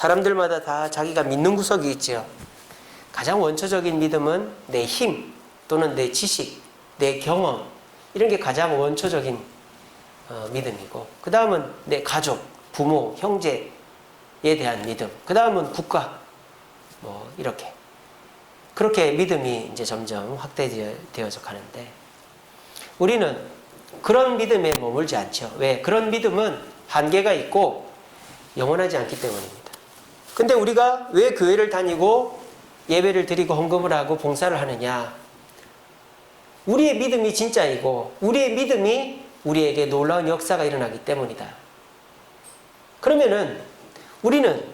사람들마다 다 자기가 믿는 구석이 있죠. 가장 원초적인 믿음은 내 힘 또는 내 지식, 내 경험 이런 게 가장 원초적인 믿음이고, 그 다음은 내 가족, 부모, 형제에 대한 믿음, 그 다음은 국가, 뭐 이렇게 그렇게 믿음이 이제 점점 확대되어져 가는데, 우리는 그런 믿음에 머물지 않죠. 왜? 그런 믿음은 한계가 있고 영원하지 않기 때문입니다. 근데 우리가 왜 교회를 다니고 예배를 드리고 헌금을 하고 봉사를 하느냐? 우리의 믿음이 진짜이고 우리의 믿음이 우리에게 놀라운 역사가 일어나기 때문이다. 그러면은 우리는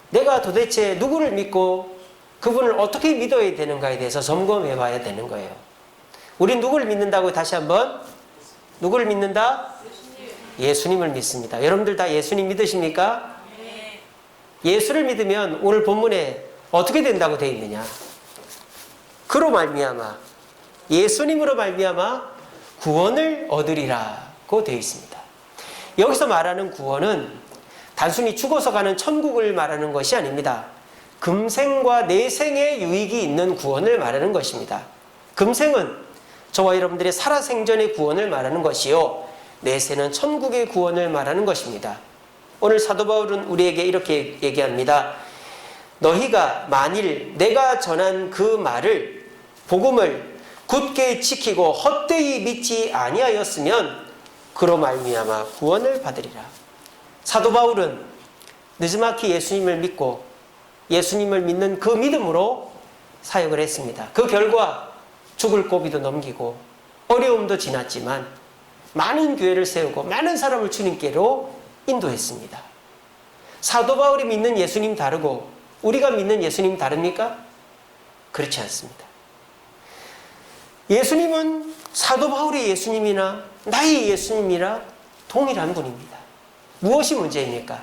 내가 도대체 누구를 믿고 그분을 어떻게 믿어야 되는가에 대해서 점검해 봐야 되는 거예요. 우린 누구를 믿는다고? 다시 한번, 누구를 믿는다? 예수님을 믿습니다. 여러분들 다 예수님 믿으십니까? 네. 예수를 믿으면 오늘 본문에 어떻게 된다고 되어 있느냐? 그로 말미암아, 예수님으로 말미암아 구원을 얻으리라고 되어 있습니다. 여기서 말하는 구원은 단순히 죽어서 가는 천국을 말하는 것이 아닙니다. 금생과 내생의 유익이 있는 구원을 말하는 것입니다. 금생은 저와 여러분들의 살아생전의 구원을 말하는 것이요, 내세는 천국의 구원을 말하는 것입니다. 오늘 사도 바울은 우리에게 이렇게 얘기합니다. 너희가 만일 내가 전한 그 말을, 복음을 굳게 지키고 헛되이 믿지 아니하였으면 그로 말미암아 구원을 받으리라. 사도 바울은 느지막이 예수님을 믿고 예수님을 믿는 그 믿음으로 사역을 했습니다. 그 결과 죽을 고비도 넘기고 어려움도 지났지만 많은 교회를 세우고 많은 사람을 주님께로 인도했습니다. 사도 바울이 믿는 예수님 다르고 우리가 믿는 예수님 다릅니까? 그렇지 않습니다. 예수님은 사도 바울의 예수님이나 나의 예수님이나 동일한 분입니다. 무엇이 문제입니까?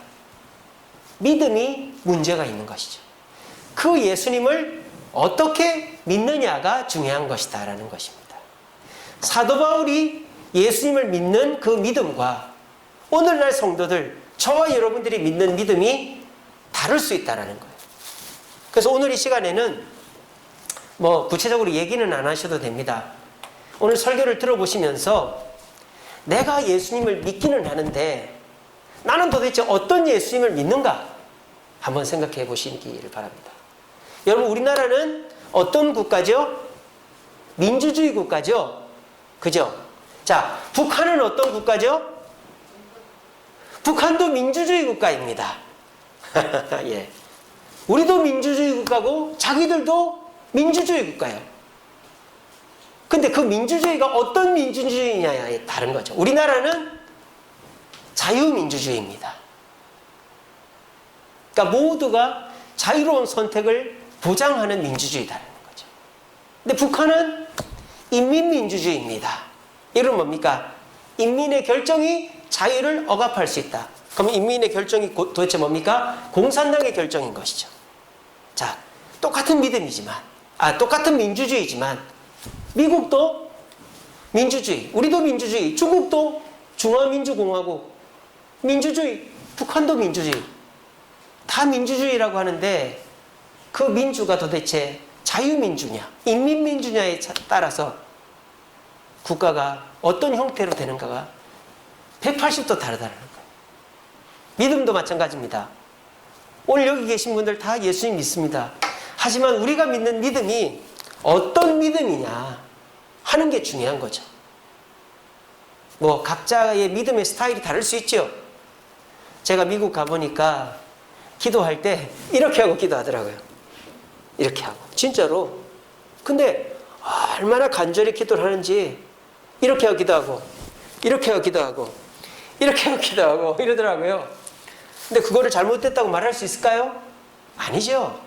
믿음이 문제가 있는 것이죠. 그 예수님을 어떻게 믿느냐가 중요한 것이다 라는 것입니다. 사도 바울이 예수님을 믿는 그 믿음과 오늘날 성도들, 저와 여러분들이 믿는 믿음이 다를 수 있다는 거예요. 그래서 오늘 이 시간에는 뭐 구체적으로 얘기는 안 하셔도 됩니다. 오늘 설교를 들어보시면서 내가 예수님을 믿기는 하는데 나는 도대체 어떤 예수님을 믿는가? 한번 생각해 보시기를 바랍니다. 여러분, 우리나라는 어떤 국가죠? 민주주의 국가죠? 그죠? 자, 북한은 어떤 국가죠? 북한도 민주주의 국가입니다. 예. 우리도 민주주의 국가고 자기들도 민주주의 국가예요. 근데 그 민주주의가 어떤 민주주의냐에 다른 거죠. 우리나라는 자유민주주의입니다. 그러니까 모두가 자유로운 선택을 보장하는 민주주의다라는 거죠. 근데 북한은 인민민주주의입니다. 이건 뭡니까? 인민의 결정이 자유를 억압할 수 있다. 그럼 인민의 결정이 도대체 뭡니까? 공산당의 결정인 것이죠. 자, 똑같은 믿음이지만, 똑같은 민주주의지만, 미국도 민주주의, 우리도 민주주의, 중국도 중화민주공화국, 민주주의, 북한도 민주주의. 다 민주주의라고 하는데 그 민주가 도대체 자유민주냐, 인민민주냐에 따라서 국가가 어떤 형태로 되는가가 180도 다르다는 거예요. 믿음도 마찬가지입니다. 오늘 여기 계신 분들 다 예수님 믿습니다. 하지만 우리가 믿는 믿음이 어떤 믿음이냐 하는 게 중요한 거죠. 뭐 각자의 믿음의 스타일이 다를 수 있죠. 제가 미국 가보니까 기도할 때 이렇게 하고 기도하더라고요. 이렇게 하고. 진짜로. 근데 얼마나 간절히 기도를 하는지 이렇게 하고 기도하고 이렇게 하고 기도하고 이렇게 하고 기도하고 이러더라고요. 근데 그거를 잘못됐다고 말할 수 있을까요? 아니죠.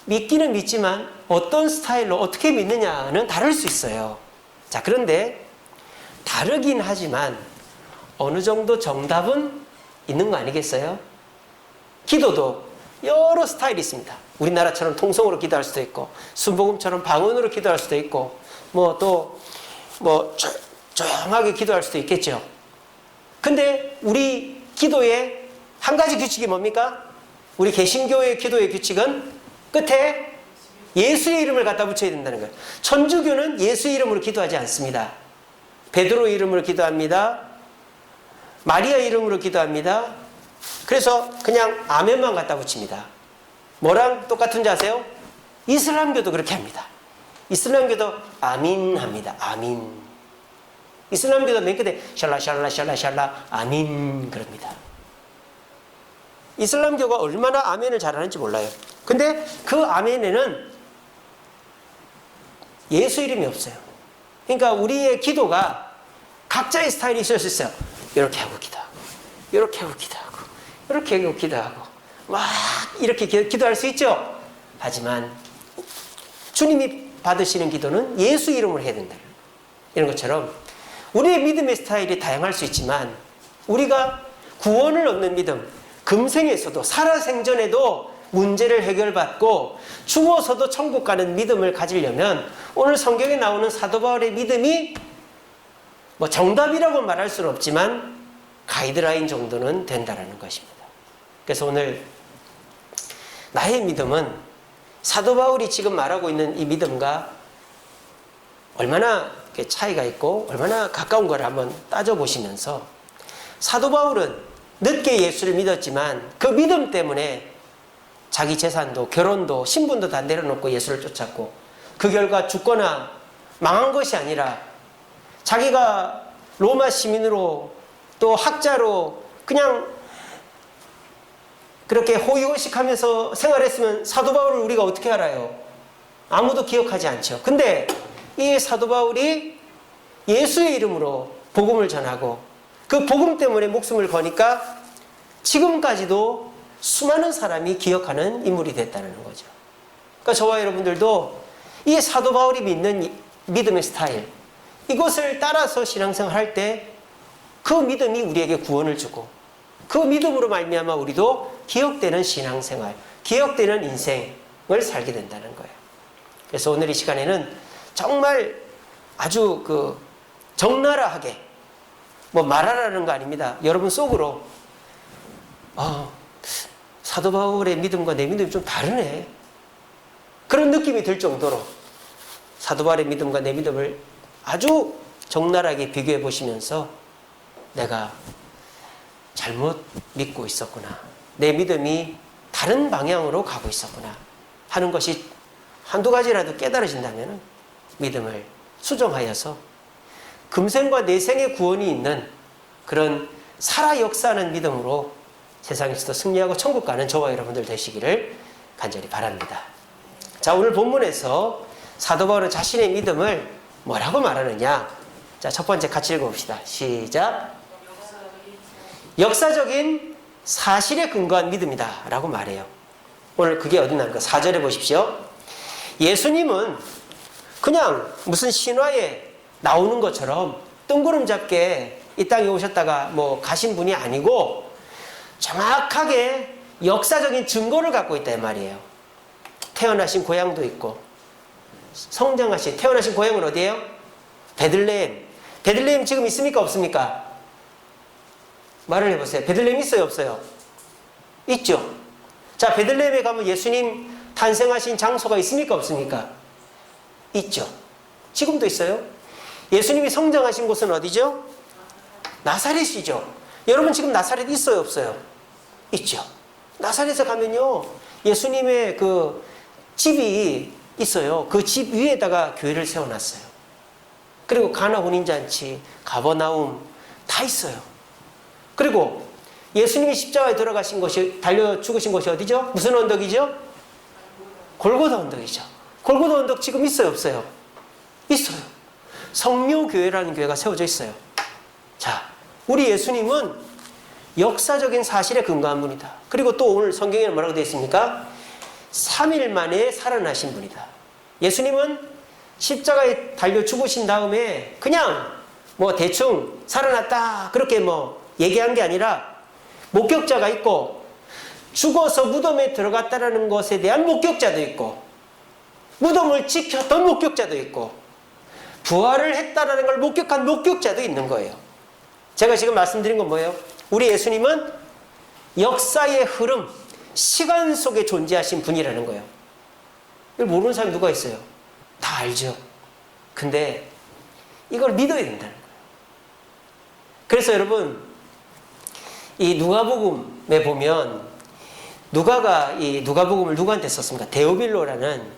믿기는 믿지만 어떤 스타일로 어떻게 믿느냐는 다를 수 있어요. 자, 그런데 다르긴 하지만 어느 정도 정답은 있는 거 아니겠어요? 기도도 여러 스타일이 있습니다. 우리나라처럼 통성으로 기도할 수도 있고, 순복음처럼 방언으로 기도할 수도 있고, 조용하게 기도할 수도 있겠죠. 근데 우리 기도의 한 가지 규칙이 뭡니까? 우리 개신교의 기도의 규칙은 끝에 예수의 이름을 갖다 붙여야 된다는 거예요. 천주교는 예수의 이름으로 기도하지 않습니다. 베드로 이름으로 기도합니다. 마리아 이름으로 기도합니다. 그래서 그냥 아멘만 갖다 붙입니다. 뭐랑 똑같은지 아세요? 이슬람교도 그렇게 합니다. 이슬람교도 아민 합니다. 아민. 이슬람교도 맨 끝에 샬라 샬라 샬라 샬라 아민 그럽니다. 이슬람교가 얼마나 아멘을 잘하는지 몰라요. 근데 그 아멘에는 예수 이름이 없어요. 그러니까 우리의 기도가 각자의 스타일이 있을 수 있어요. 이렇게 하고 기도하고, 이렇게 하고 기도하고, 이렇게 하고 기도하고, 막 이렇게 기도할 수 있죠. 하지만 주님이 받으시는 기도는 예수 이름으로 해야 된다. 이런 것처럼 우리의 믿음의 스타일이 다양할 수 있지만 우리가 구원을 얻는 믿음, 금생에서도 살아생전에도 문제를 해결받고 죽어서도 천국 가는 믿음을 가지려면 오늘 성경에 나오는 사도 바울의 믿음이 뭐 정답이라고 말할 수는 없지만 가이드라인 정도는 된다는 것입니다. 그래서 오늘 나의 믿음은 사도 바울이 지금 말하고 있는 이 믿음과 얼마나 차이가 있고 얼마나 가까운 걸 한번 따져보시면서 사도 바울은 늦게 예수를 믿었지만 그 믿음 때문에 자기 재산도 결혼도 신분도 다 내려놓고 예수를 쫓았고 그 결과 죽거나 망한 것이 아니라 자기가 로마 시민으로 또 학자로 그냥 그렇게 호의호식하면서 생활했으면 사도 바울을 우리가 어떻게 알아요? 아무도 기억하지 않죠. 근데 이 사도 바울이 예수의 이름으로 복음을 전하고 그 복음 때문에 목숨을 거니까 지금까지도 수많은 사람이 기억하는 인물이 됐다는 거죠. 그러니까 저와 여러분들도 이 사도 바울이 믿는 믿음의 스타일, 이것을 따라서 신앙생활 할 때 그 믿음이 우리에게 구원을 주고 그 믿음으로 말미암아 우리도 기억되는 신앙생활, 기억되는 인생을 살게 된다는 거예요. 그래서 오늘 이 시간에는 정말 아주 적나라하게 뭐 말하라는 거 아닙니다. 여러분 속으로 사도 바울의 믿음과 내 믿음이 좀 다르네. 그런 느낌이 들 정도로 사도 바울의 믿음과 내 믿음을 아주 적나라하게 비교해 보시면서 내가 잘못 믿고 있었구나. 내 믿음이 다른 방향으로 가고 있었구나 하는 것이 한두 가지라도 깨달아진다면 믿음을 수정하여서 금생과 내생의 구원이 있는 그런 살아 역사하는 믿음으로 세상에서도 승리하고 천국 가는 저와 여러분들 되시기를 간절히 바랍니다. 자, 오늘 본문에서 사도 바울은 자신의 믿음을 뭐라고 말하느냐? 자, 첫 번째 같이 읽어봅시다. 시작. 역사적인 사실에 근거한 믿음이다 라고 말해요. 오늘 그게 어디 나는가? 4절에 보십시오. 예수님은 그냥 무슨 신화에 나오는 것처럼 뜬구름 잡게 이 땅에 오셨다가 뭐 가신 분이 아니고 정확하게 역사적인 증거를 갖고 있다 이 말이에요. 태어나신 고향도 있고 태어나신 고향은 어디예요? 베들레헴. 베들레헴 지금 있습니까 없습니까? 말을 해보세요. 베들레헴 있어요 없어요? 있죠. 자, 베들레헴에 가면 예수님 탄생하신 장소가 있습니까 없습니까? 있죠. 지금도 있어요. 예수님이 성장하신 곳은 어디죠? 나사렛이죠. 여러분 지금 나사렛 있어요 없어요? 있죠. 나사렛에 가면요 예수님의 그 집이 있어요. 그 집 위에다가 교회를 세워놨어요. 그리고 가나 혼인잔치, 가버나움 다 있어요. 그리고 예수님이 십자가에 들어가신 곳이, 달려 죽으신 곳이 어디죠? 무슨 언덕이죠? 골고다 언덕이죠. 골고다 언덕 지금 있어요 없어요? 있어요. 성묘교회라는 교회가 세워져 있어요. 자, 우리 예수님은 역사적인 사실에 근거한 분이다. 그리고 또 오늘 성경에 뭐라고 되어 있습니까? 3일 만에 살아나신 분이다. 예수님은 십자가에 달려 죽으신 다음에 그냥 뭐 대충 살아났다 그렇게 뭐 얘기한 게 아니라 목격자가 있고 죽어서 무덤에 들어갔다는 것에 대한 목격자도 있고 무덤을 지켰던 목격자도 있고 부활을 했다는 걸 목격한 목격자도 있는 거예요. 제가 지금 말씀드린 건 뭐예요? 우리 예수님은 역사의 흐름, 시간 속에 존재하신 분이라는 거예요. 이걸 모르는 사람이 누가 있어요? 다 알죠. 근데 이걸 믿어야 된다는 거예요. 그래서 여러분, 이 누가복음에 보면 누가가 이 누가복음을 누구한테 썼습니까? 데오빌로라는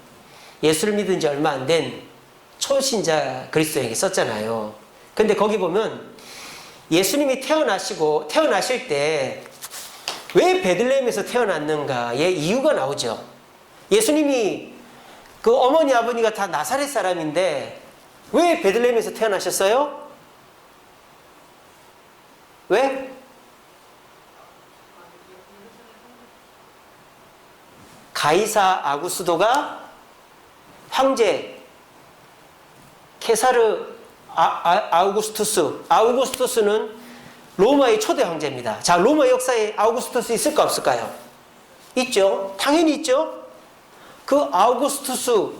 예수를 믿은 지 얼마 안 된 초신자 그리스도에게 썼잖아요. 근데 거기 보면 예수님이 태어나실 때 왜 베들레헴에서 태어났는가의 이유가 나오죠. 예수님이 그 어머니 아버지가 다 나사렛 사람인데 왜 베들레헴에서 태어나셨어요? 왜? 가이사 아구스도가 황제 케사르 아우구스투스는 로마의 초대 황제입니다. 자, 로마 역사에 아우구스투스 있을까 없을까요? 있죠. 당연히 있죠. 그 아우구스투스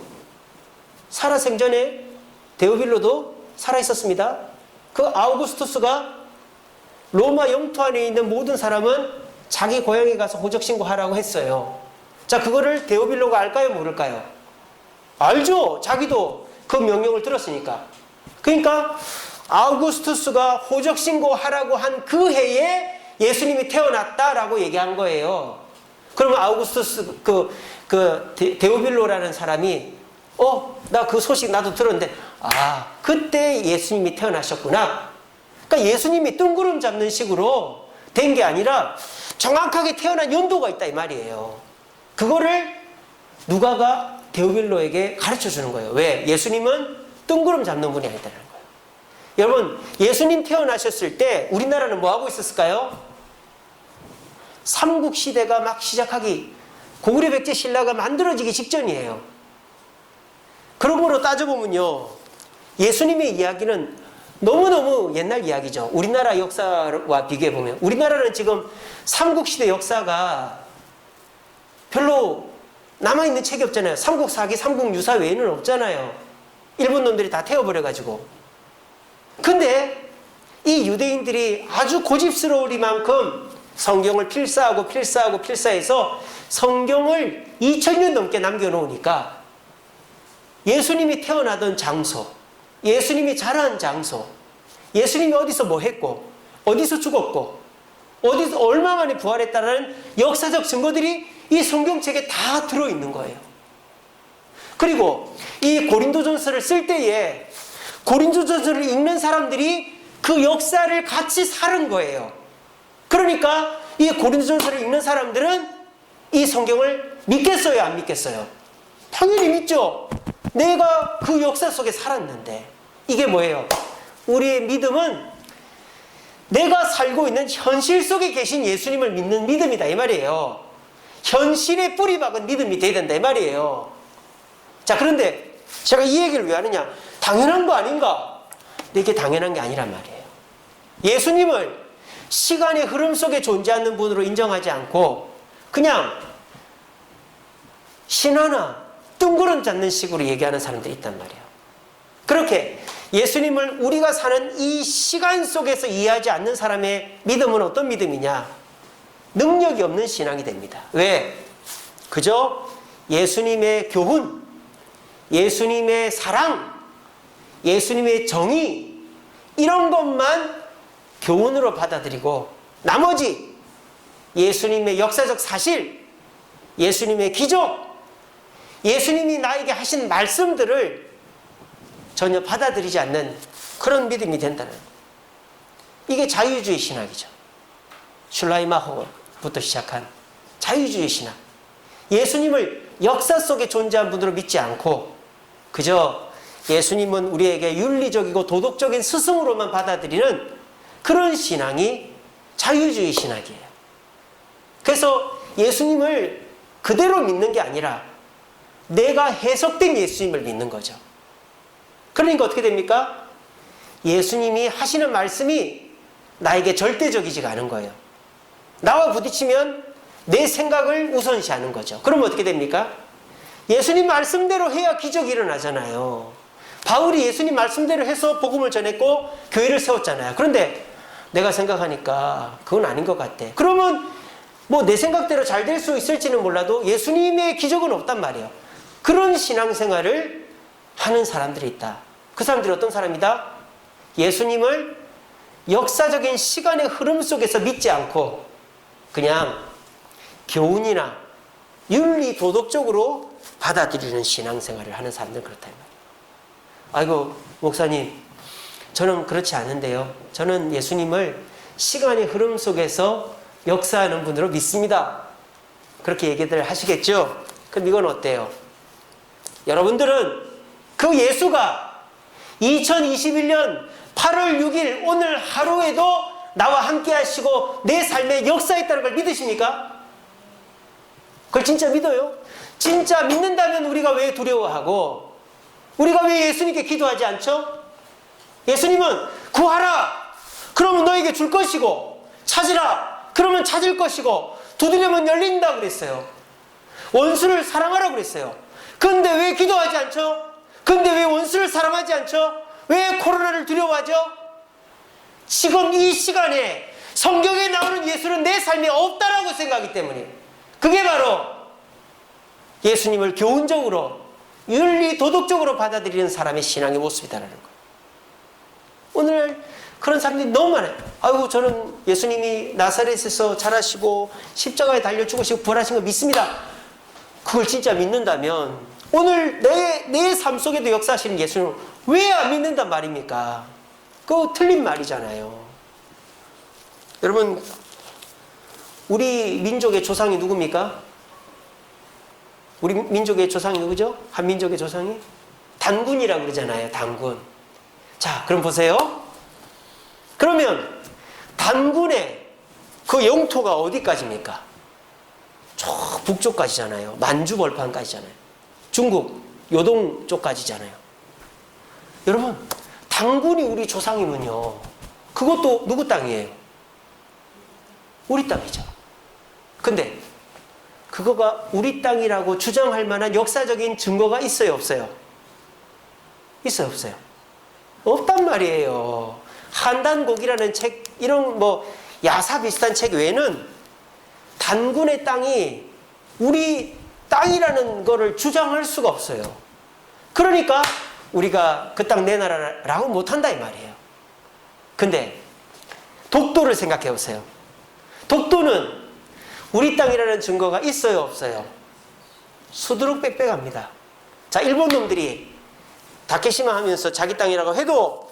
살아생전에 데오빌로도 살아 있었습니다. 그 아우구스투스가 로마 영토 안에 있는 모든 사람은 자기 고향에 가서 호적 신고하라고 했어요. 자, 그거를 데오빌로가 알까요? 모를까요? 알죠. 자기도 그 명령을 들었으니까. 그러니까 아우구스투스가 호적 신고하라고 한 그 해에 예수님이 태어났다라고 얘기한 거예요. 그러면 아우구스투스 데오빌로라는 사람이 나 그 소식 나도 들었는데 그때 예수님이 태어나셨구나. 그러니까 예수님이 뜬구름 잡는 식으로 된 게 아니라 정확하게 태어난 연도가 있다 이 말이에요. 그거를 누가가 데오빌로에게 가르쳐 주는 거예요. 왜? 예수님은 뜬구름 잡는 분이 아니다는 거예요. 여러분, 예수님 태어나셨을 때 우리나라는 뭐 하고 있었을까요? 삼국시대가 막 시작하기, 고구려 백제 신라가 만들어지기 직전이에요. 그런 거로 따져보면요, 예수님의 이야기는 너무너무 옛날 이야기죠. 우리나라 역사와 비교해보면 우리나라는 지금 삼국시대 역사가 별로 남아있는 책이 없잖아요. 삼국사기, 삼국유사 외에는 없잖아요. 일본 놈들이 다 태워버려가지고. 근데 이 유대인들이 아주 고집스러우리만큼 성경을 필사해서 성경을 2000년 넘게 남겨놓으니까 예수님이 태어나던 장소, 예수님이 자란 장소, 예수님이 어디서 뭐 했고, 어디서 죽었고, 어디서 얼마 만에 부활했다는 역사적 증거들이 이 성경책에 다 들어있는 거예요. 그리고 이 고린도전서를 쓸 때에 고린도전서를 읽는 사람들이 그 역사를 같이 사는 거예요. 그러니까 이 고린도전서를 읽는 사람들은 이 성경을 믿겠어요, 안 믿겠어요? 당연히 믿죠. 내가 그 역사 속에 살았는데. 이게 뭐예요? 우리의 믿음은 내가 살고 있는 현실 속에 계신 예수님을 믿는 믿음이다 이 말이에요. 현실에 뿌리 박은 믿음이 돼야 된다 이 말이에요. 자, 그런데 제가 이 얘기를 왜 하느냐? 당연한 거 아닌가? 근데 이게 당연한 게 아니란 말이에요. 예수님을 시간의 흐름 속에 존재하는 분으로 인정하지 않고 그냥 신 하나 뜬구름 잡는 식으로 얘기하는 사람들이 있단 말이에요. 그렇게 예수님을 우리가 사는 이 시간 속에서 이해하지 않는 사람의 믿음은 어떤 믿음이냐? 능력이 없는 신앙이 됩니다. 왜? 그저 예수님의 교훈, 예수님의 사랑, 예수님의 정의 이런 것만 교훈으로 받아들이고 나머지 예수님의 역사적 사실, 예수님의 기적, 예수님이 나에게 하신 말씀들을 전혀 받아들이지 않는 그런 믿음이 된다는 거예요. 이게 자유주의 신학이죠. 슐라이마호부터 시작한 자유주의 신학. 예수님을 역사 속에 존재한 분으로 믿지 않고 그저 예수님은 우리에게 윤리적이고 도덕적인 스승으로만 받아들이는 그런 신앙이 자유주의 신학이에요. 그래서 예수님을 그대로 믿는 게 아니라 내가 해석된 예수님을 믿는 거죠. 그러니까 어떻게 됩니까? 예수님이 하시는 말씀이 나에게 절대적이지가 않은 거예요. 나와 부딪히면 내 생각을 우선시하는 거죠. 그러면 어떻게 됩니까? 예수님 말씀대로 해야 기적이 일어나잖아요. 바울이 예수님 말씀대로 해서 복음을 전했고 교회를 세웠잖아요. 그런데 내가 생각하니까 그건 아닌 것 같아. 그러면 뭐 내 생각대로 잘 될 수 있을지는 몰라도 예수님의 기적은 없단 말이에요. 그런 신앙생활을 하는 사람들이 있다. 그 사람들이 어떤 사람이다? 예수님을 역사적인 시간의 흐름 속에서 믿지 않고 그냥 교훈이나 윤리 도덕적으로 받아들이는 신앙생활을 하는 사람들은 그렇다. 아이고 목사님, 저는 그렇지 않은데요. 저는 예수님을 시간의 흐름 속에서 역사하는 분으로 믿습니다. 그렇게 얘기들 하시겠죠? 그럼 이건 어때요? 여러분들은 그 예수가 2021년 8월 6일 오늘 하루에도 나와 함께 하시고 내 삶에 역사했다는 걸 믿으십니까? 그걸 진짜 믿어요? 진짜 믿는다면 우리가 왜 두려워하고 우리가 왜 예수님께 기도하지 않죠? 예수님은 구하라! 그러면 너에게 줄 것이고 찾으라! 그러면 찾을 것이고 두드리면 열린다 그랬어요. 원수를 사랑하라 그랬어요. 근데 왜 기도하지 않죠? 근데 왜 원수를 사랑하지 않죠? 왜 코로나를 두려워하죠? 지금 이 시간에 성경에 나오는 예수는 내 삶에 없다라고 생각하기 때문에 그게 바로 예수님을 교훈적으로 윤리 도덕적으로 받아들이는 사람의 신앙의 모습이다라는 거예요. 오늘 그런 사람들이 너무 많아요. 아이고 저는 예수님이 나사렛에서 자라시고 십자가에 달려 죽으시고 부활하신 거 믿습니다. 그걸 진짜 믿는다면 오늘 내 삶 속에도 역사하시는 예수님을 왜 안 믿는단 말입니까? 그거 틀린 말이잖아요. 여러분, 우리 민족의 조상이 누굽니까? 우리 민족의 조상이 누구죠? 한민족의 조상이? 단군이라고 그러잖아요. 단군. 자, 그럼 보세요. 그러면 단군의 그 영토가 어디까지입니까? 저 북쪽까지잖아요. 만주벌판까지잖아요. 중국 요동 쪽까지잖아요. 여러분, 단군이 우리 조상이면요, 그것도 누구 땅이에요? 우리 땅이죠. 근데 그거가 우리 땅이라고 주장할 만한 역사적인 증거가 있어요, 없어요? 있어요, 없어요? 없단 말이에요. 한단곡이라는 책, 이런 뭐 야사 비슷한 책 외에는 단군의 땅이 우리 땅이라는 거를 주장할 수가 없어요. 그러니까 우리가 그 땅 내 나라라고 못한다 이 말이에요. 근데 독도를 생각해 보세요. 독도는 우리 땅이라는 증거가 있어요, 없어요? 수두룩 빽빽합니다. 자, 일본 놈들이 다케시마 하면서 자기 땅이라고 해도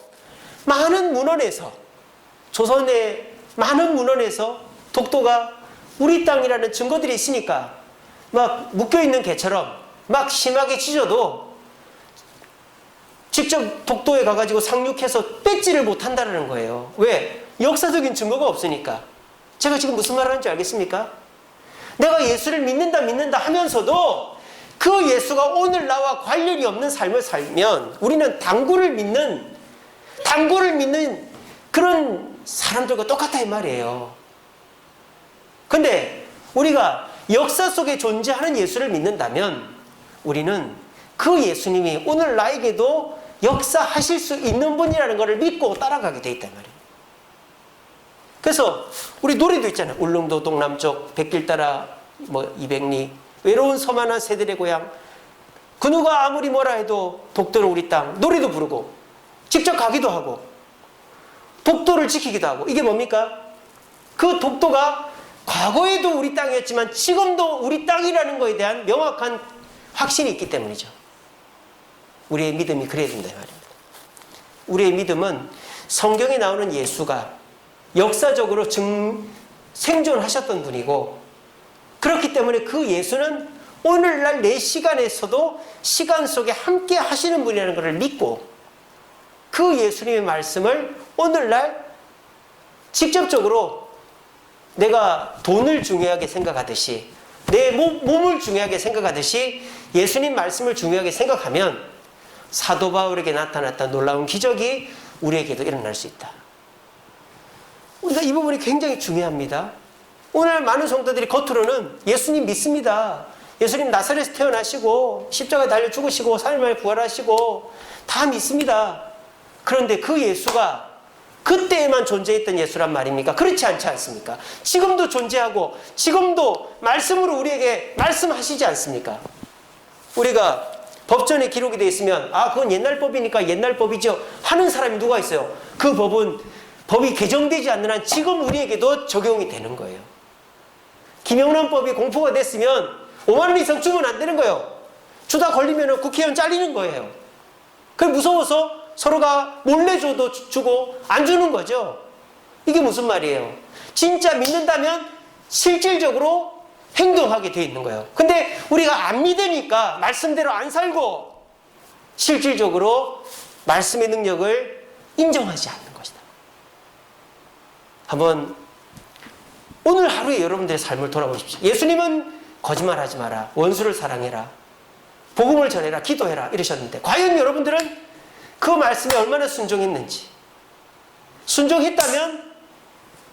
많은 문헌에서, 조선의 많은 문헌에서 독도가 우리 땅이라는 증거들이 있으니까 막 묶여있는 개처럼 막 심하게 찢어도 직접 독도에 가가지고 상륙해서 뺏지를 못한다는 거예요. 왜? 역사적인 증거가 없으니까. 제가 지금 무슨 말을 하는지 알겠습니까? 내가 예수를 믿는다 하면서도 그 예수가 오늘 나와 관련이 없는 삶을 살면 우리는 단군을 믿는 그런 사람들과 똑같다 이 말이에요. 근데 우리가 역사 속에 존재하는 예수를 믿는다면 우리는 그 예수님이 오늘 나에게도 역사하실 수 있는 분이라는 것을 믿고 따라가게 돼 있단 말이에요. 그래서 우리 노래도 있잖아요. 울릉도 동남쪽 백길 따라 뭐 200리 외로운 섬 하나 새들의 고향, 그 누가 아무리 뭐라 해도 독도는 우리 땅. 노래도 부르고 직접 가기도 하고 독도를 지키기도 하고. 이게 뭡니까? 그 독도가 과거에도 우리 땅이었지만 지금도 우리 땅이라는 것에 대한 명확한 확신이 있기 때문이죠. 우리의 믿음이 그래야 된다 말입니다. 우리의 믿음은 성경에 나오는 예수가 역사적으로 생존하셨던 분이고, 그렇기 때문에 그 예수는 오늘날 내 시간에서도 시간 속에 함께 하시는 분이라는 것을 믿고, 그 예수님의 말씀을 오늘날 직접적으로 내가 돈을 중요하게 생각하듯이, 내 몸을 중요하게 생각하듯이 예수님 말씀을 중요하게 생각하면 사도 바울에게 나타났던 놀라운 기적이 우리에게도 일어날 수 있다. 그러니까 이 부분이 굉장히 중요합니다. 오늘 많은 성도들이 겉으로는 예수님 믿습니다. 예수님 나사렛에서 태어나시고 십자가에 달려 죽으시고 3일 만에 부활하시고 다 믿습니다. 그런데 그 예수가 그때에만 존재했던 예수란 말입니까? 그렇지 않지 않습니까? 지금도 존재하고 지금도 말씀으로 우리에게 말씀하시지 않습니까? 우리가 법전에 기록이 되어 있으면 그건 옛날 법이니까 옛날 법이죠 하는 사람이 누가 있어요? 그 법이 개정되지 않는 한 지금 우리에게도 적용이 되는 거예요. 김영란법이 공포가 됐으면 5만 원 이상 주면 안 되는 거예요. 주다 걸리면 국회의원 잘리는 거예요. 그게 무서워서 서로가 몰래 줘도 주고 안 주는 거죠. 이게 무슨 말이에요? 진짜 믿는다면 실질적으로 행동하게 되어 있는 거예요. 근데 우리가 안 믿으니까 말씀대로 안 살고 실질적으로 말씀의 능력을 인정하지 않는 것이다. 한번 오늘 하루에 여러분들의 삶을 돌아보십시오. 예수님은 거짓말하지 마라, 원수를 사랑해라, 복음을 전해라, 기도해라 이러셨는데 과연 여러분들은 그 말씀에 얼마나 순종했는지, 순종했다면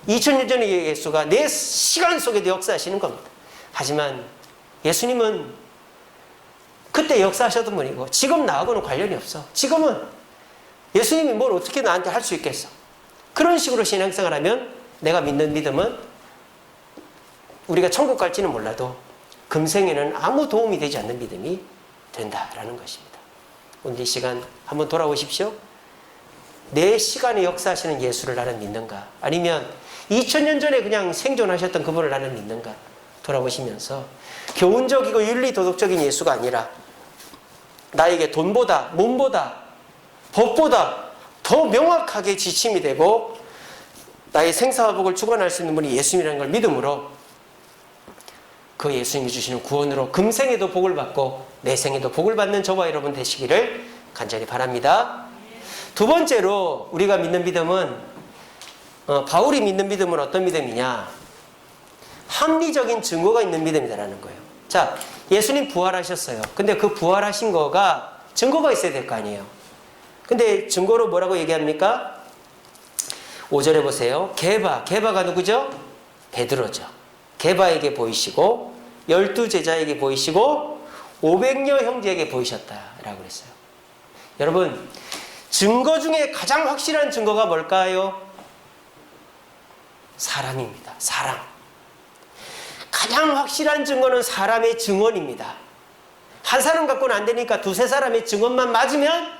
2000년 전의 예수가 내 시간 속에도 역사하시는 겁니다. 하지만 예수님은 그때 역사하셨던 분이고 지금 나하고는 관련이 없어. 지금은 예수님이 뭘 어떻게 나한테 할 수 있겠어. 그런 식으로 신앙생활하면 내가 믿는 믿음은 우리가 천국 갈지는 몰라도 금생에는 아무 도움이 되지 않는 믿음이 된다라는 것입니다. 오늘 이 시간 한번 돌아보십시오. 내 시간에 역사하시는 예수를 나는 믿는가? 아니면 2000년 전에 그냥 생존하셨던 그분을 나는 믿는가? 돌아보시면서 교훈적이고 윤리도덕적인 예수가 아니라 나에게 돈보다 몸보다 법보다 더 명확하게 지침이 되고 나의 생사와 복을 주관할 수 있는 분이 예수님이라는 걸 믿음으로 그 예수님이 주시는 구원으로 금생에도 복을 받고 내생에도 복을 받는 저와 여러분 되시기를 간절히 바랍니다. 두 번째로 우리가 믿는 믿음은 바울이 믿는 믿음은 어떤 믿음이냐? 합리적인 증거가 있는 믿음이다라는 거예요. 자, 예수님 부활하셨어요. 근데 그 부활하신 거가 증거가 있어야 될 거 아니에요. 근데 증거로 뭐라고 얘기합니까? 5절에 보세요. 게바가 누구죠? 베드로죠. 게바에게 보이시고 12제자에게 보이시고 500여 형제에게 보이셨다라고 그랬어요. 여러분, 증거 중에 가장 확실한 증거가 뭘까요? 사람입니다. 사람. 가장 확실한 증거는 사람의 증언입니다. 한 사람 갖고는 안 되니까 두세 사람의 증언만 맞으면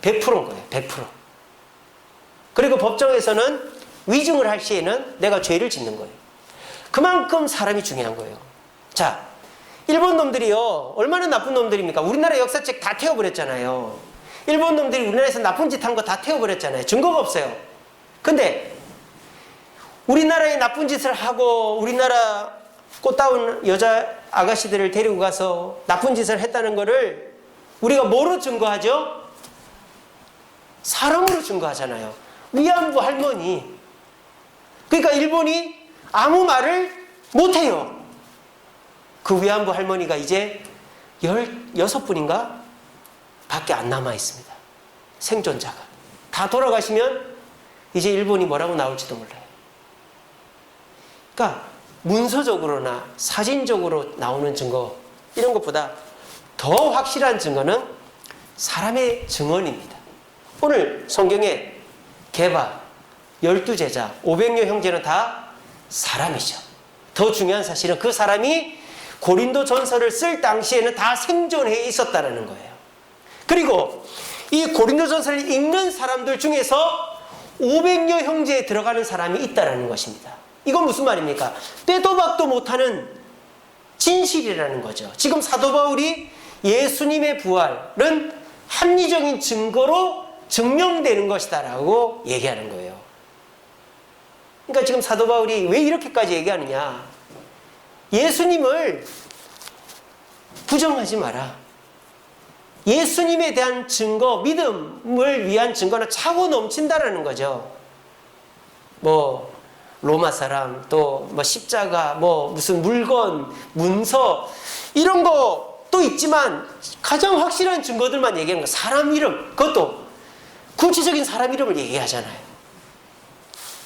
100%인 거예요. 100%. 그리고 법정에서는 위증을 할 시에는 내가 죄를 짓는 거예요. 그만큼 사람이 중요한 거예요. 자, 일본 놈들이요, 얼마나 나쁜 놈들입니까? 우리나라 역사책 다 태워버렸잖아요. 일본 놈들이 우리나라에서 나쁜 짓 한 거 다 태워버렸잖아요. 증거가 없어요. 근데 우리나라에 나쁜 짓을 하고 우리나라 꽃다운 여자 아가씨들을 데리고 가서 나쁜 짓을 했다는 거를 우리가 뭐로 증거하죠? 사람으로 증거하잖아요. 위안부 할머니. 그러니까 일본이 아무 말을 못해요. 그 위안부 할머니가 이제 16분인가? 밖에 안 남아 있습니다. 생존자가. 다 돌아가시면 이제 일본이 뭐라고 나올지도 몰라요. 그러니까 문서적으로나 사진적으로 나오는 증거, 이런 것보다 더 확실한 증거는 사람의 증언입니다. 오늘 성경에 게바, 12제자, 500여 형제는 다 사람이죠. 더 중요한 사실은 그 사람이 고린도 전서를 쓸 당시에는 다 생존해 있었다는 거예요. 그리고 이 고린도 전서를 읽는 사람들 중에서 500여 형제에 들어가는 사람이 있다는 것입니다. 이건 무슨 말입니까? 빼도 박도 못하는 진실이라는 거죠. 지금 사도 바울이 예수님의 부활은 합리적인 증거로 증명되는 것이다라고 얘기하는 거예요. 그러니까 지금 사도 바울이 왜 이렇게까지 얘기하느냐? 예수님을 부정하지 마라. 예수님에 대한 증거, 믿음을 위한 증거는 차고 넘친다라는 거죠. 로마 사람, 또 십자가, 무슨 물건, 문서, 이런 것도 있지만 가장 확실한 증거들만 얘기하는 거. 사람 이름, 그것도 구체적인 사람 이름을 얘기하잖아요.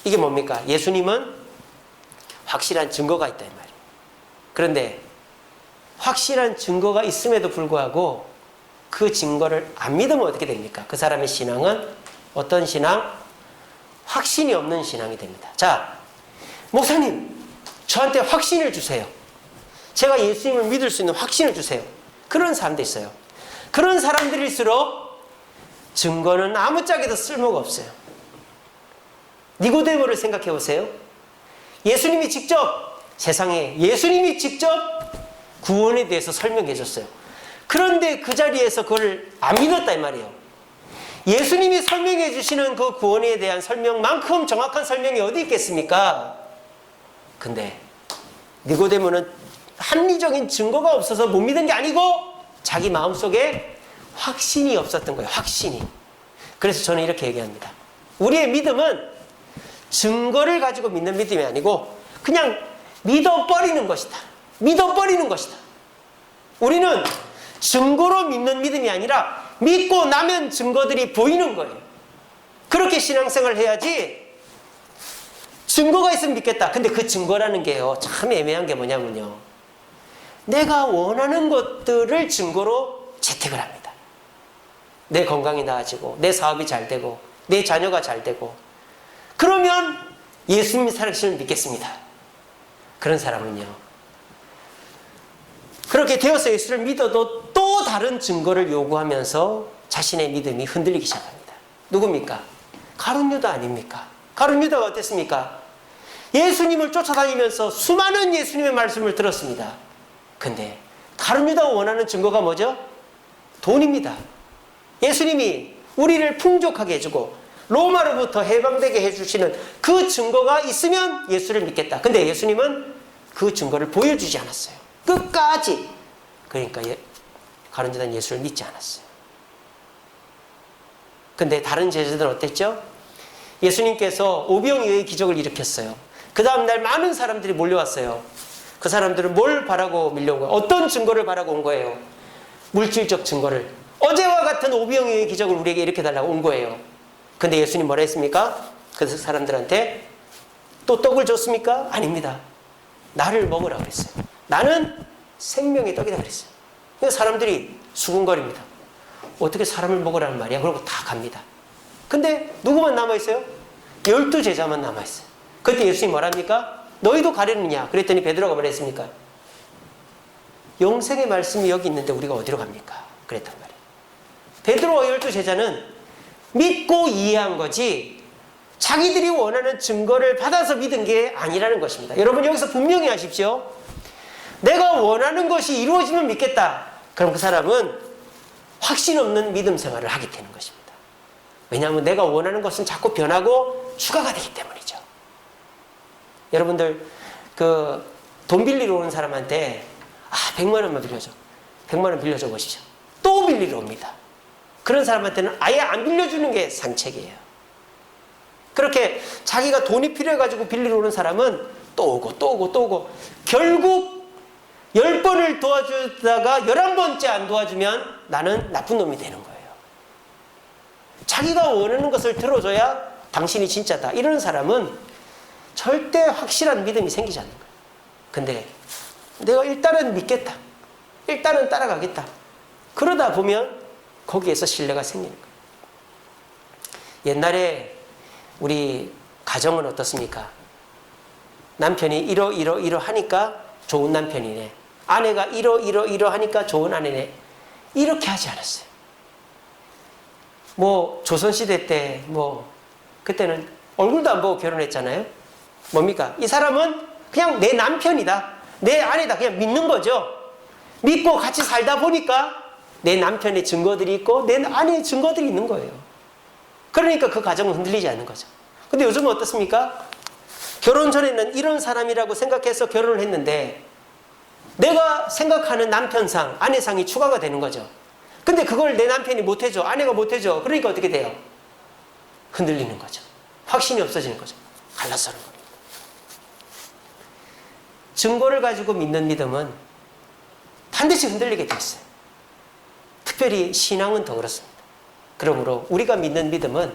이게 뭡니까? 예수님은 확실한 증거가 있다 이 말이에요. 그런데 확실한 증거가 있음에도 불구하고 그 증거를 안 믿으면 어떻게 됩니까? 그 사람의 신앙은 어떤 신앙? 확신이 없는 신앙이 됩니다. 자, 목사님, 저한테 확신을 주세요. 제가 예수님을 믿을 수 있는 확신을 주세요. 그런 사람도 있어요. 그런 사람들일수록 증거는 아무짝에도 쓸모가 없어요. 니고데모를 생각해 보세요. 예수님이 직접 구원에 대해서 설명해 줬어요. 그런데 그 자리에서 그걸 안 믿었다 이 말이에요. 예수님이 설명해 주시는 그 구원에 대한 설명만큼 정확한 설명이 어디 있겠습니까? 근데 니고데모는 합리적인 증거가 없어서 못 믿은 게 아니고 자기 마음속에 확신이 없었던 거예요. 확신이. 그래서 저는 이렇게 얘기합니다. 우리의 믿음은 증거를 가지고 믿는 믿음이 아니고 그냥 믿어버리는 것이다. 믿어버리는 것이다. 우리는 증거로 믿는 믿음이 아니라 믿고 나면 증거들이 보이는 거예요. 그렇게 신앙생활을 해야지. 증거가 있으면 믿겠다. 근데 그 증거라는 게요, 참 애매한 게 뭐냐면요, 내가 원하는 것들을 증거로 채택을 합니다. 내 건강이 나아지고 내 사업이 잘 되고 내 자녀가 잘 되고 그러면 예수님이 살아계심을 믿겠습니다. 그런 사람은요, 그렇게 되어서 예수를 믿어도 또 다른 증거를 요구하면서 자신의 믿음이 흔들리기 시작합니다. 누굽니까? 가룟 유다 아닙니까? 가룟 유다가 어땠습니까? 예수님을 쫓아다니면서 수많은 예수님의 말씀을 들었습니다. 근데 가룟 유다가 원하는 증거가 뭐죠? 돈입니다. 예수님이 우리를 풍족하게 해주고 로마로부터 해방되게 해주시는 그 증거가 있으면 예수를 믿겠다. 근데 예수님은 그 증거를 보여주지 않았어요. 끝까지. 그러니까 가룟 유다는 예수를 믿지 않았어요. 근데 다른 제자들은 어땠죠? 예수님께서 오병이어의 기적을 일으켰어요. 그 다음날 많은 사람들이 몰려왔어요. 그 사람들은 뭘 바라고 밀려온 거예요? 어떤 증거를 바라고 온 거예요? 물질적 증거를. 어제와 같은 오병이어의 기적을 우리에게 일으켜달라고 온 거예요. 근데 예수님 뭐라 했습니까? 그 사람들한테 또 떡을 줬습니까? 아닙니다. 나를 먹으라고 그랬어요. 나는 생명의 떡이다 그랬어요. 그래서 사람들이 수군거립니다. 어떻게 사람을 먹으라는 말이야? 그러고 다 갑니다. 근데 누구만 남아있어요? 12제자만 남아있어요. 그때 예수님이 뭐랍니까? 너희도 가려느냐? 그랬더니 베드로가 뭐랬습니까? 영생의 말씀이 여기 있는데 우리가 어디로 갑니까? 그랬단 말이에요. 베드로와 12제자는 믿고 이해한 거지 자기들이 원하는 증거를 받아서 믿은 게 아니라는 것입니다. 여러분 여기서 분명히 하십시오. 내가 원하는 것이 이루어지면 믿겠다. 그럼 그 사람은 확신 없는 믿음 생활을 하게 되는 것입니다. 왜냐하면 내가 원하는 것은 자꾸 변하고 추가가 되기 때문이죠. 여러분들 돈 빌리러 오는 사람한테 100만 원만 빌려줘. 100만 원 빌려줘 보시죠. 또 빌리러 옵니다. 그런 사람한테는 아예 안 빌려주는 게 상책이에요. 그렇게 자기가 돈이 필요해가지고 빌리러 오는 사람은 또 오고 또 오고 또 오고 결국 10번을 도와주다가 11번째 안 도와주면 나는 나쁜 놈이 되는 거예요. 자기가 원하는 것을 들어줘야 당신이 진짜다. 이런 사람은 절대 확실한 믿음이 생기지 않는 거예요. 근데 내가 일단은 믿겠다. 일단은 따라가겠다. 그러다 보면 거기에서 신뢰가 생기는 거예요. 옛날에 우리 가정은 어떻습니까? 남편이 이러하니까 좋은 남편이네. 아내가 이러하니까 좋은 아내네. 이렇게 하지 않았어요. 조선시대 때 그때는 얼굴도 안 보고 결혼했잖아요. 뭡니까? 이 사람은 그냥 내 남편이다. 내 아내다. 그냥 믿는 거죠. 믿고 같이 살다 보니까 내 남편의 증거들이 있고 내 아내의 증거들이 있는 거예요. 그러니까 그 가정은 흔들리지 않는 거죠. 근데 요즘은 어떻습니까? 결혼 전에는 이런 사람이라고 생각해서 결혼을 했는데 내가 생각하는 남편상, 아내상이 추가가 되는 거죠. 근데 그걸 내 남편이 못해줘. 아내가 못해줘. 그러니까 어떻게 돼요? 흔들리는 거죠. 확신이 없어지는 거죠. 갈라서는 겁니다. 증거를 가지고 믿는 믿음은 반드시 흔들리게 돼 있어요. 특별히 신앙은 더 그렇습니다. 그러므로 우리가 믿는 믿음은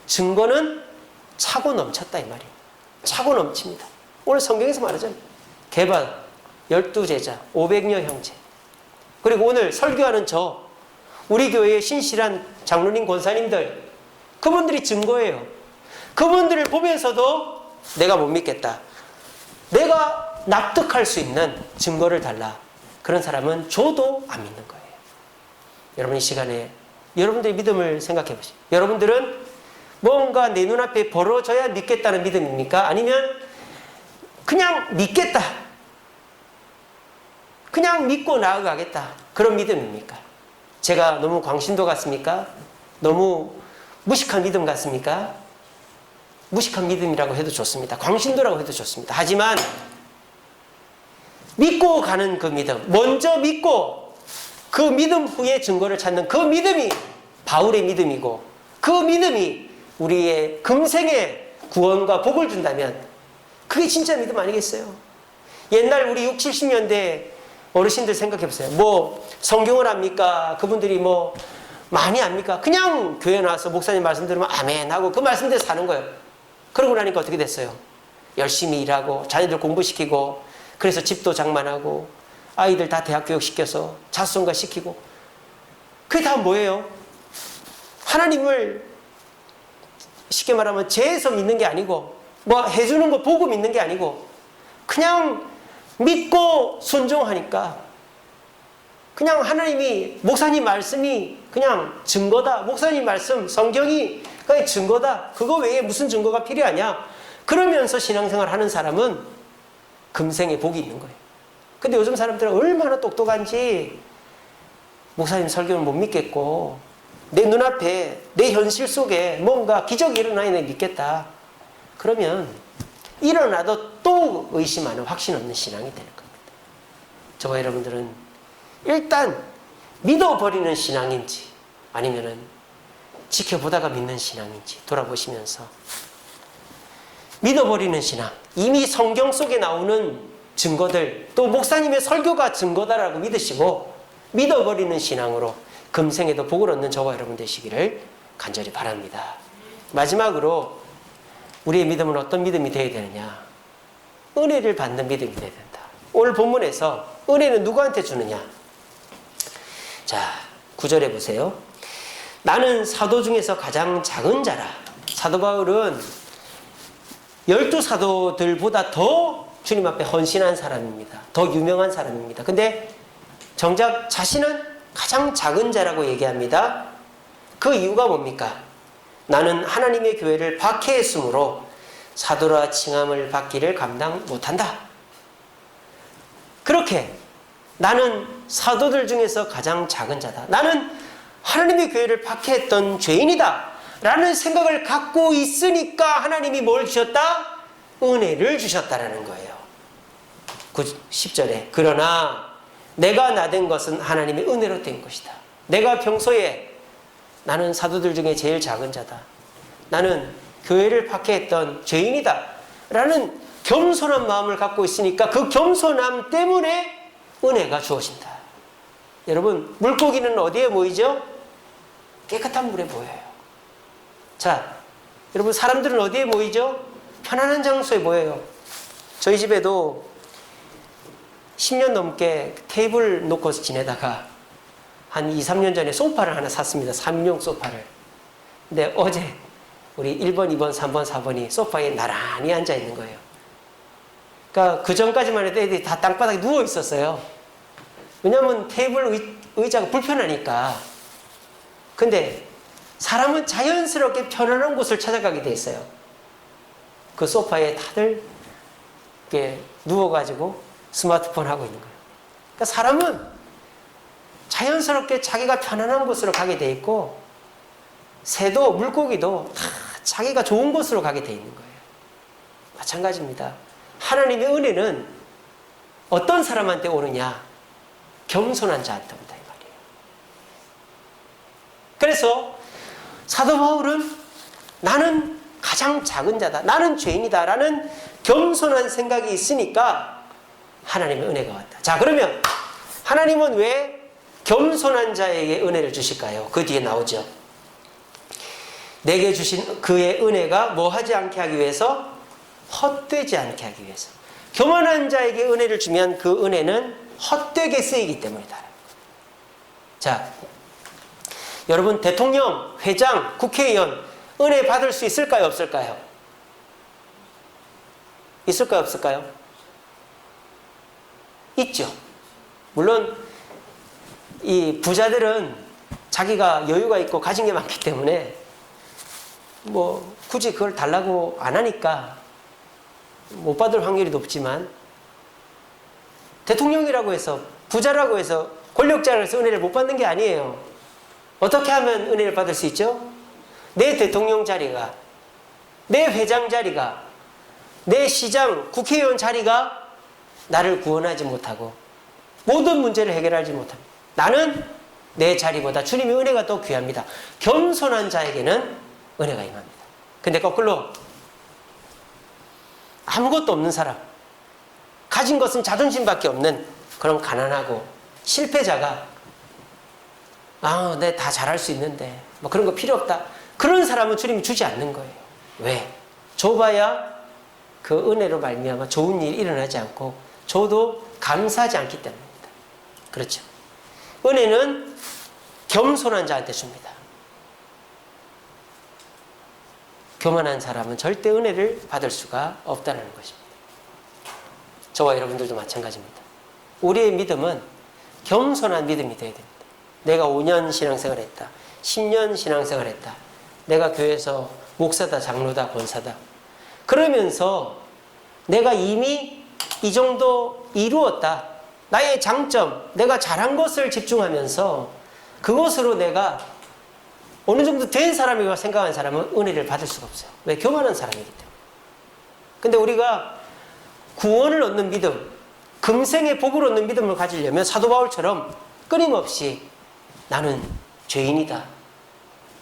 증거는 차고 넘쳤다 이 말이에요. 차고 넘칩니다. 오늘 성경에서 말하잖아요. 개발 12제자 500여 형제, 그리고 오늘 설교하는 우리 교회의 신실한 장로님 권사님들, 그분들이 증거예요. 그분들을 보면서도 내가 못 믿겠다. 내가 납득할 수 있는 증거를 달라. 그런 사람은 줘도 안 믿는 거예요. 여러분 이 시간에 여러분들의 믿음을 생각해 보시죠. 여러분들은 뭔가 내 눈앞에 벌어져야 믿겠다는 믿음입니까? 아니면 그냥 믿겠다. 그냥 믿고 나아가겠다. 그런 믿음입니까? 제가 너무 광신도 같습니까? 너무 무식한 믿음 같습니까? 무식한 믿음이라고 해도 좋습니다. 광신도라고 해도 좋습니다. 하지만 믿고 가는 그 믿음, 먼저 믿고 그 믿음 후에 증거를 찾는 그 믿음이 바울의 믿음이고, 그 믿음이 우리의 금생의 구원과 복을 준다면 그게 진짜 믿음 아니겠어요? 옛날 우리 60, 70년대 어르신들 생각해 보세요. 뭐 성경을 압니까? 그분들이 뭐 많이 압니까? 그냥 교회 나와서 목사님 말씀 들으면 아멘 하고 그 말씀대로 사는 거예요. 그러고 나니까 어떻게 됐어요? 열심히 일하고 자녀들 공부시키고, 그래서 집도 장만하고 아이들 다 대학 교육 시켜서 자수성가 시키고, 그게 다 뭐예요? 하나님을 쉽게 말하면 죄에서 믿는 게 아니고, 뭐 해주는 거 보고 믿는 게 아니고, 그냥 믿고 순종하니까, 그냥 하나님이, 목사님 말씀이 그냥 증거다. 목사님 말씀, 성경이 그냥 증거다. 그거 외에 무슨 증거가 필요하냐? 그러면서 신앙생활 하는 사람은 금생에 복이 있는 거예요. 근데 요즘 사람들은 얼마나 똑똑한지 목사님 설교는 못 믿겠고, 내 눈앞에 내 현실 속에 뭔가 기적이 일어나야 믿겠다. 그러면 일어나도 또 의심하는 확신 없는 신앙이 되는 겁니다. 저와 여러분들은 일단 믿어버리는 신앙인지 아니면은 지켜보다가 믿는 신앙인지 돌아보시면서, 믿어버리는 신앙, 이미 성경 속에 나오는 증거들, 또 목사님의 설교가 증거다라고 믿으시고 믿어버리는 신앙으로 금생에도 복을 얻는 저와 여러분 되시기를 간절히 바랍니다. 마지막으로 우리의 믿음은 어떤 믿음이 되어야 되느냐? 은혜를 받는 믿음이 되어야 된다. 오늘 본문에서 은혜는 누구한테 주느냐? 자, 9절에 보세요. 나는 사도 중에서 가장 작은 자라. 사도 바울은 12사도들보다 더 주님 앞에 헌신한 사람입니다. 더 유명한 사람입니다. 근데 정작 자신은 가장 작은 자라고 얘기합니다. 그 이유가 뭡니까? 나는 하나님의 교회를 박해했으므로 사도라 칭함을 받기를 감당 못한다. 그렇게 나는 사도들 중에서 가장 작은 자다. 나는 하나님의 교회를 박해했던 죄인이다 라는 생각을 갖고 있으니까 하나님이 뭘 주셨다? 은혜를 주셨다라는 거예요. 10절에 그러나 내가 나된 것은 하나님의 은혜로 된 것이다. 내가 평소에 나는 사도들 중에 제일 작은 자다. 나는 교회를 박해했던 죄인이다 라는 겸손한 마음을 갖고 있으니까 그 겸손함 때문에 은혜가 주어진다. 여러분, 물고기는 어디에 모이죠? 깨끗한 물에 모여요. 자, 여러분, 사람들은 어디에 모이죠? 편안한 장소에 모여요. 저희 집에도 10년 넘게 테이블 놓고 지내다가 한 2, 3년 전에 소파를 하나 샀습니다. 3인용 소파를. 근데 어제 우리 1번, 2번, 3번, 4번이 소파에 나란히 앉아 있는 거예요. 그러니까 그 전까지만 해도 애들이 다 땅바닥에 누워 있었어요. 왜냐하면 테이블 의자가 불편하니까. 근데 사람은 자연스럽게 편안한 곳을 찾아가게 돼 있어요. 그 소파에 다들 이렇게 누워가지고 스마트폰 하고 있는 거예요. 그러니까 사람은 자연스럽게 자기가 편안한 곳으로 가게 돼 있고, 새도 물고기도 다 자기가 좋은 곳으로 가게 돼 있는 거예요. 마찬가지입니다. 하나님의 은혜는 어떤 사람한테 오느냐? 겸손한 자한테 온다 이 말이에요. 그래서 사도 바울은 나는 가장 작은 자다, 나는 죄인이다 라는 겸손한 생각이 있으니까 하나님의 은혜가 왔다. 자, 그러면 하나님은 왜 겸손한 자에게 은혜를 주실까요? 그 뒤에 나오죠. 내게 주신 그의 은혜가 뭐 하지 않게 하기 위해서? 헛되지 않게 하기 위해서. 교만한 자에게 은혜를 주면 그 은혜는 헛되게 쓰이기 때문이다. 자, 여러분, 대통령, 회장, 국회의원 은혜 받을 수 있을까요? 없을까요? 있을까요? 없을까요? 있죠. 물론 이 부자들은 자기가 여유가 있고 가진 게 많기 때문에 뭐 굳이 그걸 달라고 안 하니까 못 받을 확률이 높지만, 대통령이라고 해서 부자라고 해서 권력자라고 해서 은혜를 못 받는 게 아니에요. 어떻게 하면 은혜를 받을 수 있죠? 내 대통령 자리가, 내 회장 자리가, 내 시장, 국회의원 자리가 나를 구원하지 못하고 모든 문제를 해결하지 못합니다. 나는 내 자리보다 주님의 은혜가 더 귀합니다. 겸손한 자에게는 은혜가 임합니다. 근데 거꾸로 아무것도 없는 사람, 가진 것은 자존심밖에 없는 그런 가난하고 실패자가 내 다 잘할 수 있는데 뭐 그런 거 필요 없다, 그런 사람은 주님이 주지 않는 거예요. 왜? 줘봐야 그 은혜로 말미암아 좋은 일이 일어나지 않고 줘도 감사하지 않기 때문입니다. 그렇죠? 은혜는 겸손한 자한테 줍니다. 교만한 사람은 절대 은혜를 받을 수가 없다는 것입니다. 저와 여러분들도 마찬가지입니다. 우리의 믿음은 겸손한 믿음이 되어야 됩니다. 내가 5년 신앙생활 했다, 10년 신앙생활 했다, 내가 교회에서 목사다, 장로다, 권사다, 그러면서 내가 이미 이 정도 이루었다, 나의 장점, 내가 잘한 것을 집중하면서 그것으로 내가 어느 정도 된 사람이라고 생각하는 사람은 은혜를 받을 수가 없어요. 왜? 교만한 사람이기 때문에. 근데 우리가 구원을 얻는 믿음, 금생의 복을 얻는 믿음을 가지려면 사도 바울처럼 끊임없이 나는 죄인이다,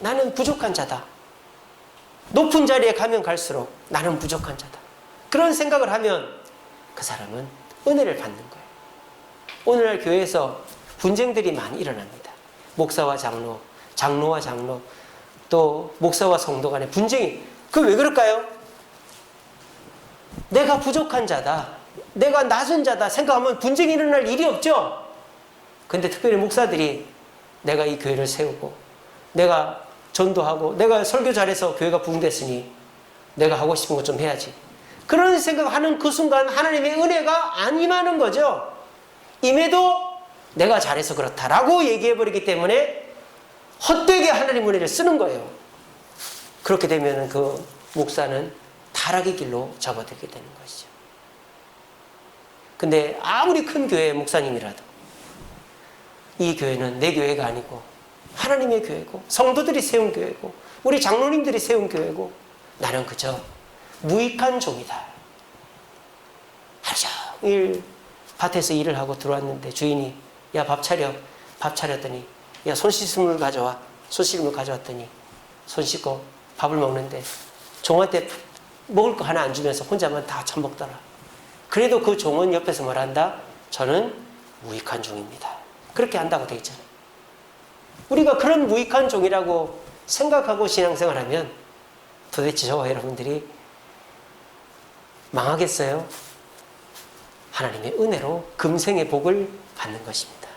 나는 부족한 자다, 높은 자리에 가면 갈수록 나는 부족한 자다, 그런 생각을 하면 그 사람은 은혜를 받는 거예요. 오늘날 교회에서 분쟁들이 많이 일어납니다. 목사와 장로, 장로와 장로, 또 목사와 성도 간의 분쟁이, 그게 왜 그럴까요? 내가 부족한 자다, 내가 낮은 자다 생각하면 분쟁이 일어날 일이 없죠. 근데 특별히 목사들이 내가 이 교회를 세우고 내가 전도하고 내가 설교 잘해서 교회가 부흥됐으니 내가 하고 싶은 것 좀 해야지, 그런 생각하는 그 순간 하나님의 은혜가 안 임하는 거죠. 임해도 내가 잘해서 그렇다라고 얘기해버리기 때문에 헛되게 하나님 은혜를 쓰는 거예요. 그렇게 되면 그 목사는 타락의 길로 접어들게 되는 것이죠. 근데 아무리 큰 교회의 목사님이라도 이 교회는 내 교회가 아니고 하나님의 교회고 성도들이 세운 교회고 우리 장로님들이 세운 교회고 나는 그저 무익한 종이다. 하루 종일 밭에서 일을 하고 들어왔는데 주인이 야 밥 차려, 밥 차렸더니 야 손 씻음을 가져와, 손 씻음을 가져왔더니 손 씻고 밥을 먹는데 종한테 먹을 거 하나 안 주면서 혼자만 다 처먹더라. 그래도 그 종은 옆에서 뭐라 한다? 저는 무익한 종입니다. 그렇게 한다고 되어 있잖아요. 우리가 그런 무익한 종이라고 생각하고 신앙생활하면 도대체 저와 여러분들이 망하겠어요? 하나님의 은혜로 금생의 복을 받는 것입니다.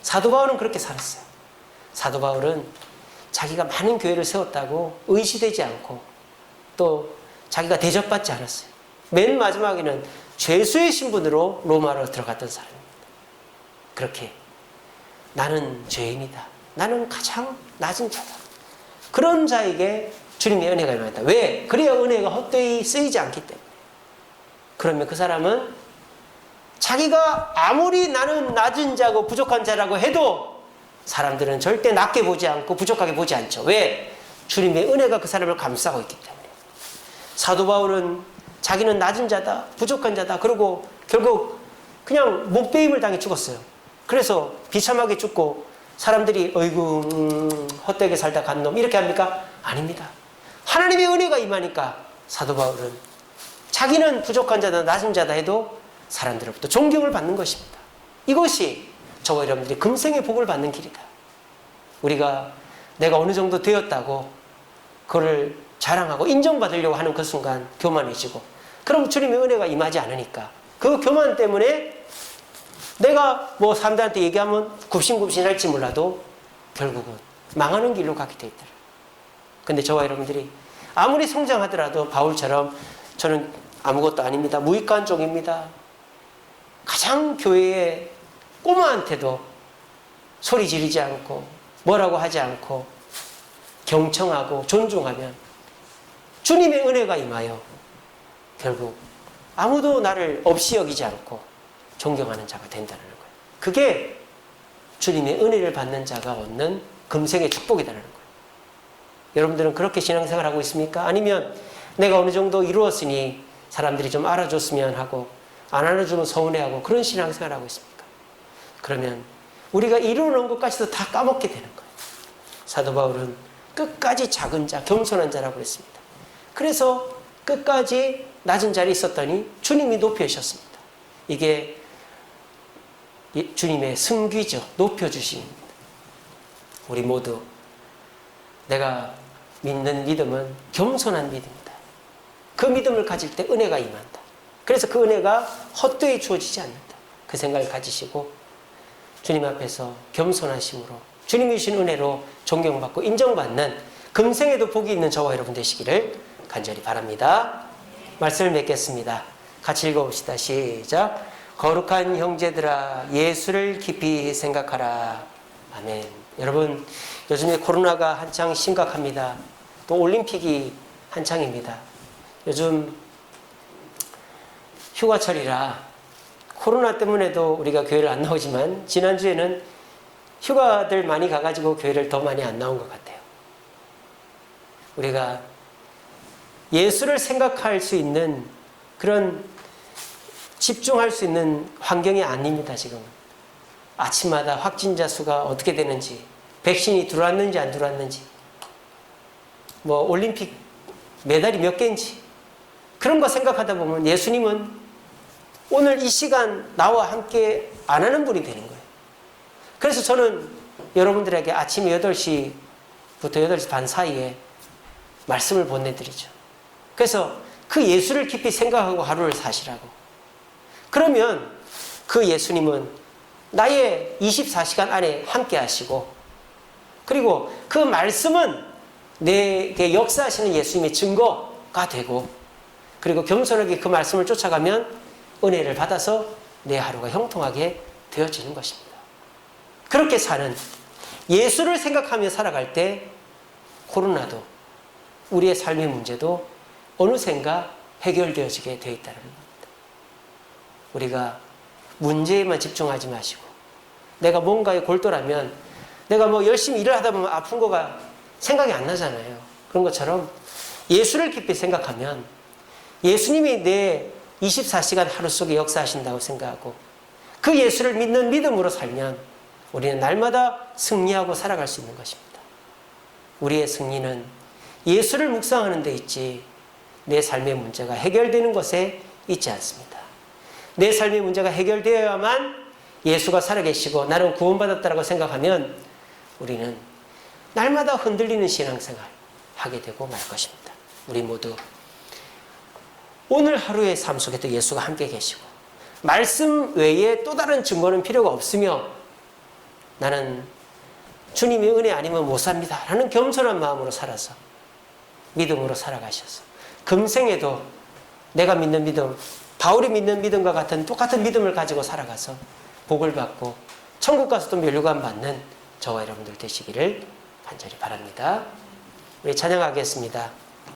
사도 바울은 그렇게 살았어요. 사도 바울은 자기가 많은 교회를 세웠다고 의시되지 않고 또 자기가 대접받지 않았어요. 맨 마지막에는 죄수의 신분으로 로마로 들어갔던 사람입니다. 그렇게 나는 죄인이다, 나는 가장 낮은 자다, 그런 자에게 주님의 은혜가 임한다. 왜? 그래야 은혜가 헛되이 쓰이지 않기 때문에. 그러면 그 사람은 자기가 아무리 나는 낮은 자고 부족한 자라고 해도 사람들은 절대 낮게 보지 않고 부족하게 보지 않죠. 왜? 주님의 은혜가 그 사람을 감싸고 있기 때문에. 사도 바울은 자기는 낮은 자다, 부족한 자다, 그러고 결국 그냥 목베임을 당해 죽었어요. 그래서 비참하게 죽고 사람들이 어이구 헛되게 살다 간 놈 이렇게 합니까? 아닙니다. 하나님의 은혜가 임하니까 사도 바울은 자기는 부족한 자다, 낮은 자다 해도 사람들로부터 존경을 받는 것입니다. 이것이 저와 여러분들이 금생의 복을 받는 길이다. 우리가 내가 어느 정도 되었다고 그걸 자랑하고 인정받으려고 하는 그 순간 교만해지고, 그럼 주님의 은혜가 임하지 않으니까 그 교만 때문에 내가 뭐 사람들한테 얘기하면 굽신굽신할지 몰라도 결국은 망하는 길로 가게 돼 있더라. 근데 저와 여러분들이 아무리 성장하더라도 바울처럼 저는 아무것도 아닙니다. 무익한 종입니다. 가장 교회의 꼬마한테도 소리 지르지 않고 뭐라고 하지 않고 경청하고 존중하면 주님의 은혜가 임하여 결국 아무도 나를 없이 여기지 않고 존경하는 자가 된다는 거예요. 그게 주님의 은혜를 받는 자가 얻는 금생의 축복이라는 거예요. 여러분들은 그렇게 신앙생활하고 있습니까? 아니면 내가 어느 정도 이루었으니 사람들이 좀 알아줬으면 하고 안 알아주면 서운해하고 그런 신앙생활하고 있습니까? 그러면 우리가 이루어놓은 것까지도 다 까먹게 되는 거예요. 사도 바울은 끝까지 작은 자, 겸손한 자라고 그랬습니다. 그래서 끝까지 낮은 자리에 있었더니 주님이 높여주셨습니다. 이게 주님의 승귀죠. 높여주십니다. 우리 모두 내가 믿는 믿음은 겸손한 믿음이다. 그 믿음을 가질 때 은혜가 임한다. 그래서 그 은혜가 헛되이 주어지지 않는다. 그 생각을 가지시고 주님 앞에서 겸손하심으로 주님이 주신 은혜로 존경받고 인정받는 금생에도 복이 있는 저와 여러분 되시기를 간절히 바랍니다. 말씀을 맺겠습니다. 같이 읽어봅시다. 시작. 거룩한 형제들아 예수를 깊이 생각하라. 아멘. 여러분 요즘에 코로나가 한창 심각합니다. 또 올림픽이 한창입니다. 요즘 휴가철이라 코로나 때문에도 우리가 교회를 안 나오지만 지난주에는 휴가들 많이 가가지고 교회를 더 많이 안 나온 것 같아요. 우리가 예수를 생각할 수 있는 그런 집중할 수 있는 환경이 아닙니다. 지금은 아침마다 확진자 수가 어떻게 되는지, 백신이 들어왔는지 안 들어왔는지, 뭐 올림픽 메달이 몇 개인지 그런 거 생각하다 보면 예수님은 오늘 이 시간 나와 함께 안 하는 분이 되는 거예요. 그래서 저는 여러분들에게 아침 8시부터 8시 반 사이에 말씀을 보내드리죠. 그래서 그 예수를 깊이 생각하고 하루를 사시라고. 그러면 그 예수님은 나의 24시간 안에 함께 하시고 그리고 그 말씀은 내게 역사하시는 예수님의 증거가 되고 그리고 겸손하게 그 말씀을 쫓아가면 은혜를 받아서 내 하루가 형통하게 되어지는 것입니다. 그렇게 사는 예수를 생각하며 살아갈 때 코로나도 우리의 삶의 문제도 어느샌가 해결되어지게 되어 있다는 겁니다. 우리가 문제에만 집중하지 마시고 내가 뭔가에 골똘하면 내가 뭐 열심히 일을 하다 보면 아픈 거가 생각이 안 나잖아요. 그런 것처럼 예수를 깊이 생각하면 예수님이 내 24시간 하루 속에 역사하신다고 생각하고 그 예수를 믿는 믿음으로 살면 우리는 날마다 승리하고 살아갈 수 있는 것입니다. 우리의 승리는 예수를 묵상하는 데 있지 내 삶의 문제가 해결되는 것에 있지 않습니다. 내 삶의 문제가 해결되어야만 예수가 살아계시고 나는 구원받았다고 생각하면 우리는 날마다 흔들리는 신앙생활 하게 되고 말 것입니다. 우리 모두 오늘 하루의 삶 속에도 예수가 함께 계시고 말씀 외에 또 다른 증거는 필요가 없으며 나는 주님의 은혜 아니면 못 삽니다 라는 겸손한 마음으로 살아서 믿음으로 살아가셔서 금생에도 내가 믿는 믿음, 바울이 믿는 믿음과 같은 똑같은 믿음을 가지고 살아가서 복을 받고 천국 가서도 멸류관 받는 저와 여러분들 되시기를 간절히 바랍니다. 우리 찬양하겠습니다.